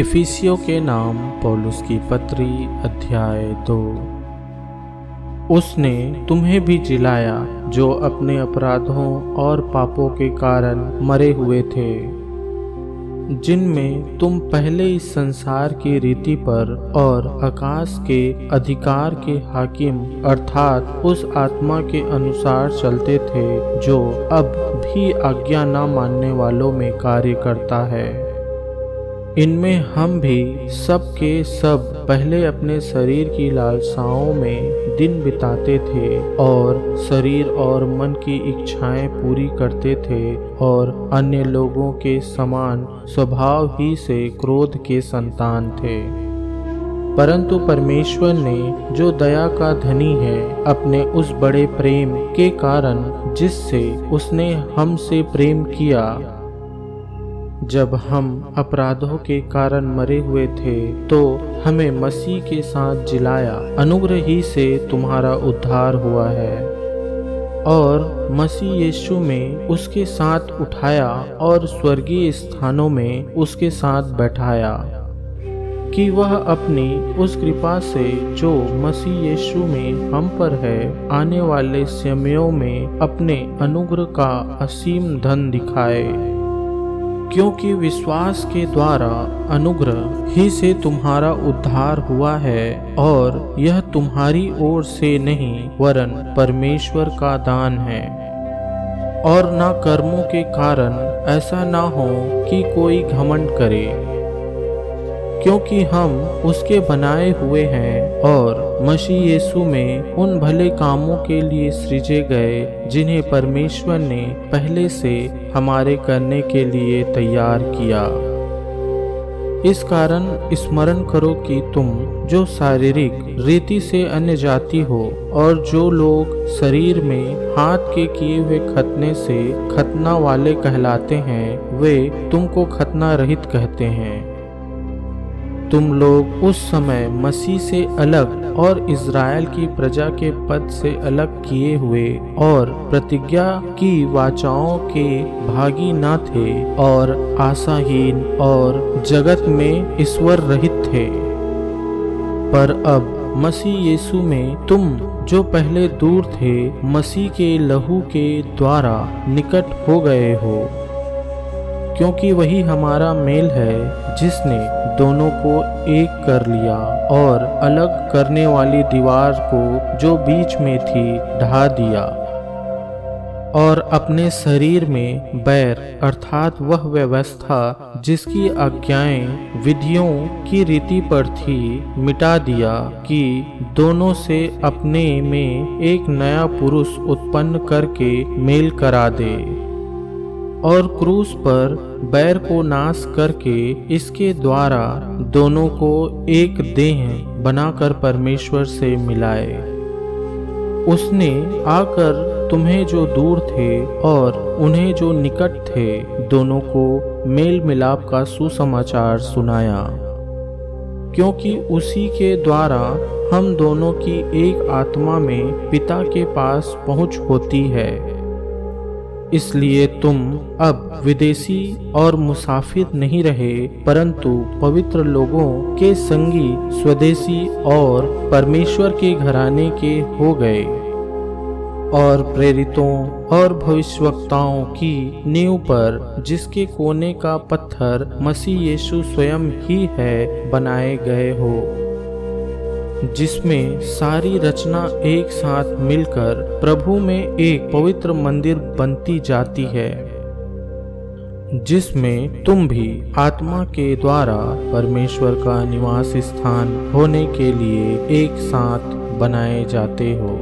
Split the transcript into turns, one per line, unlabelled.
इफिसियों के नाम पौलुस की पत्री अध्याय 2। उसने तुम्हें भी जिलाया जो अपने अपराधों और पापों के कारण मरे हुए थे, जिनमें तुम पहले इस संसार की रीति पर और आकाश के अधिकार के हाकिम अर्थात उस आत्मा के अनुसार चलते थे जो अब भी आज्ञा न मानने वालों में कार्य करता है। इनमें हम भी सब के सब पहले अपने शरीर की लालसाओं में दिन बिताते थे और शरीर और मन की इच्छाएं पूरी करते थे और अन्य लोगों के समान स्वभाव ही से क्रोध के संतान थे। परंतु परमेश्वर ने जो दया का धनी है, अपने उस बड़े प्रेम के कारण जिससे उसने हमसे प्रेम किया, जब हम अपराधों के कारण मरे हुए थे तो हमें मसीह के साथ जिलाया। अनुग्रह ही से तुम्हारा उद्धार हुआ है और मसीह यीशु में उसके साथ उठाया और स्वर्गीय स्थानों में उसके साथ बैठाया, कि वह अपनी उस कृपा से जो मसीह यीशु में हम पर है, आने वाले समयों में अपने अनुग्रह का असीम धन दिखाए। क्योंकि विश्वास के द्वारा अनुग्रह ही से तुम्हारा उद्धार हुआ है, और यह तुम्हारी ओर से नहीं वरन परमेश्वर का दान है, और न कर्मों के कारण, ऐसा न हो कि कोई घमंड करे। क्योंकि हम उसके बनाए हुए हैं और मसीह यीशु में उन भले कामों के लिए सृजे गए जिन्हें परमेश्वर ने पहले से हमारे करने के लिए तैयार किया। इस कारण स्मरण करो कि तुम जो शारीरिक रीति से अन्य जाति हो और जो लोग शरीर में हाथ के किए हुए खतना से खतना वाले कहलाते हैं, वे तुमको खतना रहित कहते हैं। तुम लोग उस समय मसीह से अलग और इज़राइल की प्रजा के पद से अलग किए हुए और प्रतिज्ञा की वाचाओं के भागी न थे और आशाहीन और जगत में ईश्वर रहित थे। पर अब मसीह यीशु में तुम जो पहले दूर थे, मसीह के लहू के द्वारा निकट हो गए हो, क्योंकि वही हमारा मेल है जिसने दोनों को एक कर लिया और अलग करने वाली दीवार को जो बीच में थी ढा दिया, और अपने शरीर में बैर अर्थात वह व्यवस्था जिसकी आज्ञाएं विधियों की रीति पर थी मिटा दिया, कि दोनों से अपने में एक नया पुरुष उत्पन्न करके मेल करा दे, और क्रूस पर बैर को नाश करके इसके द्वारा दोनों को एक देह बनाकर परमेश्वर से मिलाए। उसने आकर तुम्हें जो दूर थे और उन्हें जो निकट थे, दोनों को मेल मिलाप का सुसमाचार सुनाया। क्योंकि उसी के द्वारा हम दोनों की एक आत्मा में पिता के पास पहुंच होती है। इसलिए तुम अब विदेशी और मुसाफिर नहीं रहे, परंतु पवित्र लोगों के संगी स्वदेशी और परमेश्वर के घराने के हो गए, और प्रेरितों और भविष्यवक्ताओं की नींव पर, जिसके कोने का पत्थर मसीह यीशु स्वयं ही है, बनाए गए हो, जिसमें सारी रचना एक साथ मिलकर प्रभु में एक पवित्र मंदिर बनती जाती है, जिसमें तुम भी आत्मा के द्वारा परमेश्वर का निवास स्थान होने के लिए एक साथ बनाए जाते हो।